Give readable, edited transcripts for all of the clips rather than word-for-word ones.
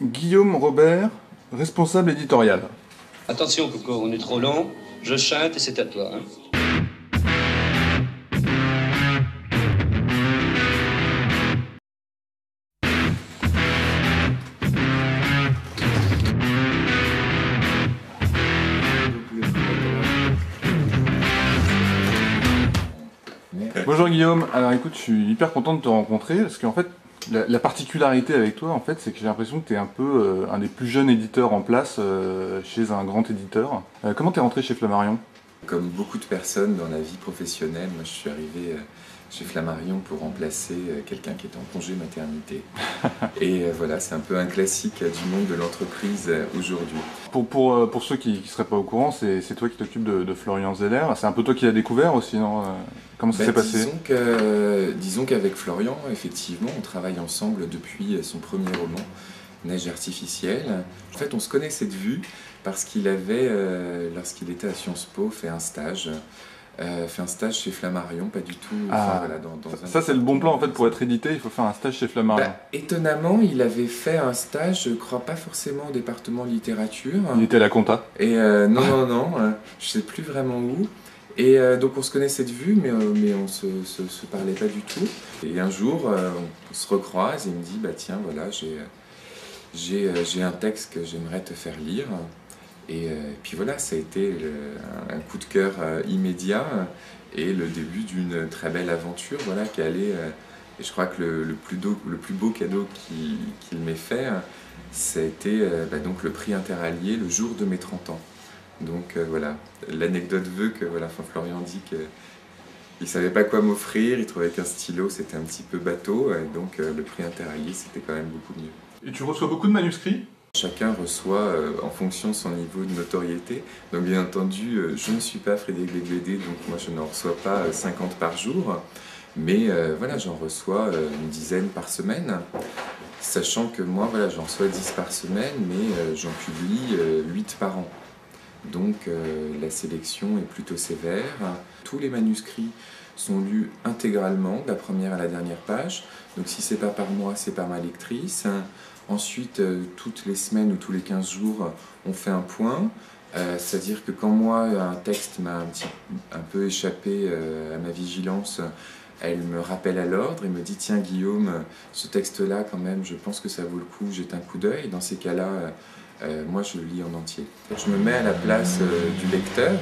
Guillaume Robert, responsable éditorial. Attention Coco, on est trop long, je chante et c'est à toi. Bonjour Guillaume, alors écoute, je suis hyper content de te rencontrer parce qu'en fait, la particularité avec toi, en fait, c'est que j'ai l'impression que tu es un peu un des plus jeunes éditeurs en place chez un grand éditeur. Comment t'es rentré chez Flammarion? Comme beaucoup de personnes dans la vie professionnelle, moi je suis arrivé chez Flammarion pour remplacer quelqu'un qui était en congé maternité. Et voilà, c'est un peu un classique du monde de l'entreprise aujourd'hui. Pour ceux qui ne seraient pas au courant, c'est toi qui t'occupes de Florian Zeller. C'est un peu toi qui l'as découvert aussi, non? Comment ça s'est passé? Disons qu'avec Florian, effectivement, on travaille ensemble depuis son premier roman, Neige artificielle. En fait, on se connaissait de vue parce qu'il avait, lorsqu'il était à Sciences Po, fait un stage chez Flammarion, pas du tout. Voilà, ça c'est le bon plan en fait pour être édité, il faut faire un stage chez Flammarion. Étonnamment, il avait fait un stage, je crois pas forcément au département littérature. Il était à la compta. Et non, je sais plus vraiment où. Et donc on se connaissait de vue, mais on se parlait pas du tout. Et un jour, on se recroise et il me dit, bah tiens, voilà, j'ai un texte que j'aimerais te faire lire. Et puis voilà, ça a été un coup de cœur immédiat et le début d'une très belle aventure, voilà, qui allait. Et je crois que le plus beau cadeau qu'il m'ait fait, ça a été donc le prix Interallié le jour de mes 30 ans. Donc voilà, l'anecdote veut que voilà, Florian dit qu'il ne savait pas quoi m'offrir, il trouvait qu'un stylo c'était un petit peu bateau, et donc le prix Interallié c'était quand même beaucoup mieux. Et tu reçois beaucoup de manuscrits? Chacun reçoit en fonction de son niveau de notoriété. Donc bien entendu, je ne suis pas Frédéric Becbédé, donc moi je n'en reçois pas 50 par jour, mais voilà, j'en reçois une dizaine par semaine. Sachant que moi, voilà, j'en reçois 10 par semaine, mais j'en publie 8 par an. Donc la sélection est plutôt sévère. Tous les manuscrits sont lus intégralement, de la première à la dernière page. Donc si c'est pas par moi, c'est par ma lectrice. Ensuite, toutes les semaines ou tous les 15 jours, on fait un point. C'est-à-dire que quand moi, un texte m'a un peu échappé à ma vigilance, elle me rappelle à l'ordre et me dit « Tiens Guillaume, ce texte-là, quand même, je pense que ça vaut le coup, jette un coup d'œil. » Dans ces cas-là, moi, je le lis en entier. Je me mets à la place du lecteur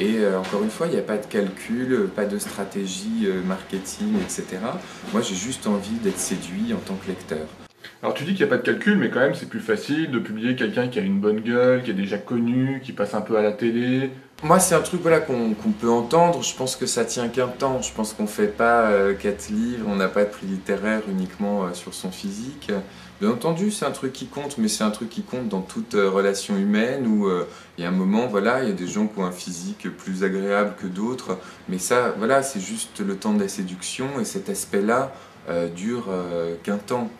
et encore une fois, il n'y a pas de calcul, pas de stratégie marketing, etc. Moi, j'ai juste envie d'être séduit en tant que lecteur. Alors tu dis qu'il n'y a pas de calcul, mais quand même c'est plus facile de publier quelqu'un qui a une bonne gueule, qui est déjà connu, qui passe un peu à la télé. Moi c'est un truc voilà, qu'on peut entendre, je pense que ça tient qu'un temps, je pense qu'on ne fait pas 4 livres, on n'a pas de prix littéraire uniquement sur son physique. Bien entendu c'est un truc qui compte, mais c'est un truc qui compte dans toute relation humaine où il y a un moment, voilà, il y a des gens qui ont un physique plus agréable que d'autres, mais ça voilà, c'est juste le temps de la séduction et cet aspect-là dure qu'un temps.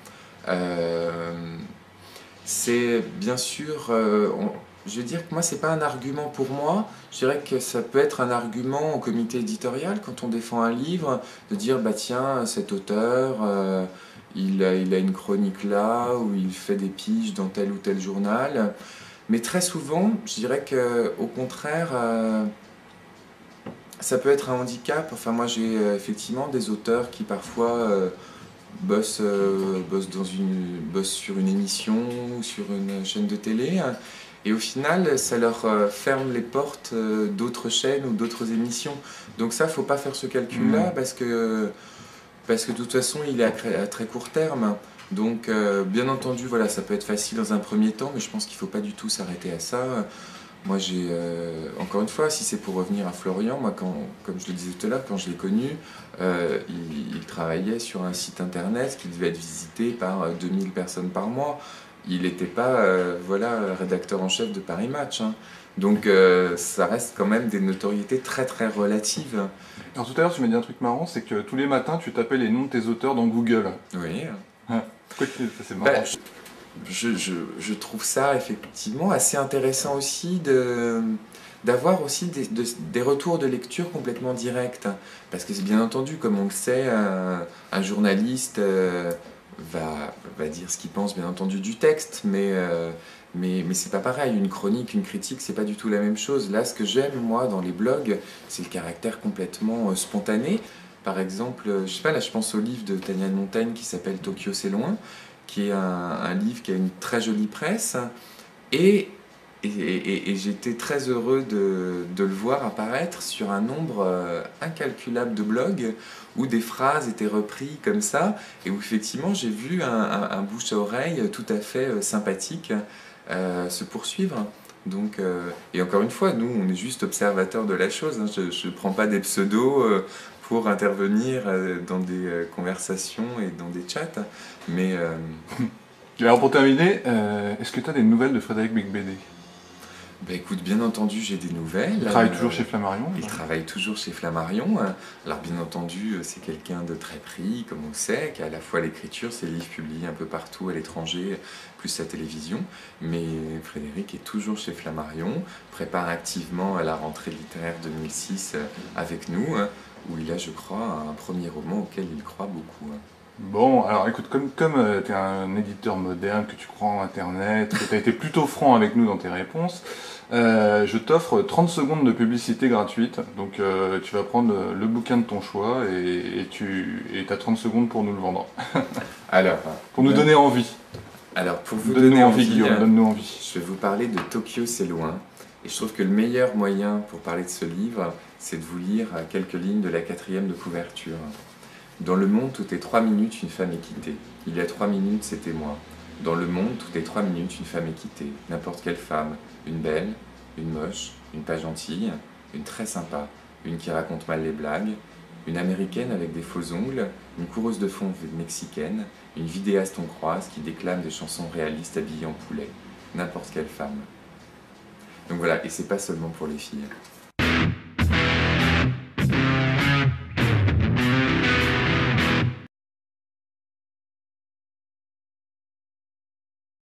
C'est bien sûr, je veux dire que moi c'est pas un argument pour moi, je dirais que ça peut être un argument au comité éditorial quand on défend un livre, de dire bah tiens cet auteur il a une chronique là, ou il fait des piges dans tel ou tel journal, mais très souvent je dirais que au contraire ça peut être un handicap. Enfin moi j'ai effectivement des auteurs qui parfois bossent sur une émission ou sur une chaîne de télé, et au final ça leur ferme les portes d'autres chaînes ou d'autres émissions. Donc ça, faut pas faire ce calcul-là parce que de toute façon il est à très court terme. Donc bien entendu, voilà, ça peut être facile dans un premier temps, mais je pense qu'il faut pas du tout s'arrêter à ça. Moi, encore une fois, si c'est pour revenir à Florian, moi, comme je le disais tout à l'heure, quand je l'ai connu, il travaillait sur un site internet qui devait être visité par 2000 personnes par mois. Il n'était pas voilà, rédacteur en chef de Paris Match. Hein. Donc ça reste quand même des notoriétés très très relatives. Alors tout à l'heure, tu m'as dit un truc marrant, c'est que tous les matins, tu tapais les noms de tes auteurs dans Google. Oui. C'est marrant. Je trouve ça effectivement assez intéressant aussi d'avoir aussi des retours de lecture complètement directs. Parce que c'est bien entendu, comme on le sait, un journaliste va dire ce qu'il pense, bien entendu, du texte, mais c'est pas pareil. Une chronique, une critique, c'est pas du tout la même chose. Là, ce que j'aime, moi, dans les blogs, c'est le caractère complètement spontané. Par exemple, je sais pas, là, je pense au livre de Tania de Montagne qui s'appelle Tokyo, c'est loin, qui est un livre qui a une très jolie presse. Et j'étais très heureux de le voir apparaître sur un nombre incalculable de blogs où des phrases étaient reprises comme ça et où effectivement j'ai vu un bouche à oreille tout à fait sympathique se poursuivre. Donc, et encore une fois, nous on est juste observateurs de la chose, hein. Je ne prends pas des pseudos pour intervenir dans des conversations et dans des chats, mais... Alors pour terminer, est-ce que tu as des nouvelles de Frédéric Becbédé? Bah écoute, bien entendu, j'ai des nouvelles. Il travaille toujours chez Flammarion? Il travaille toujours chez Flammarion. Alors bien entendu, c'est quelqu'un de très pris, comme on sait, qui a à la fois l'écriture, ses livres publiés un peu partout à l'étranger, plus sa télévision. Mais Frédéric est toujours chez Flammarion, prépare activement à la rentrée littéraire 2006 avec nous, où il a, je crois, un premier roman auquel il croit beaucoup. Bon, alors écoute, comme tu es un éditeur moderne, que tu crois en Internet, que tu as été plutôt franc avec nous dans tes réponses, je t'offre 30 secondes de publicité gratuite. Donc tu vas prendre le bouquin de ton choix et tu as 30 secondes pour nous le vendre. Alors, pour nous donner envie. Alors, pour vous donner envie, Guillaume, donne-nous envie. Je vais vous parler de Tokyo, c'est loin. Et je trouve que le meilleur moyen pour parler de ce livre, c'est de vous lire quelques lignes de la 4e de couverture. Dans le monde, toutes les 3 minutes, une femme est quittée. Il y a 3 minutes, c'était moi. Dans le monde, toutes les 3 minutes, une femme est quittée. N'importe quelle femme. Une belle, une moche, une pas gentille, une très sympa, une qui raconte mal les blagues, une américaine avec des faux ongles, une coureuse de fond mexicaine, une vidéaste hongroise qui déclame des chansons réalistes habillée en poulet. N'importe quelle femme. Donc voilà, et c'est pas seulement pour les filles.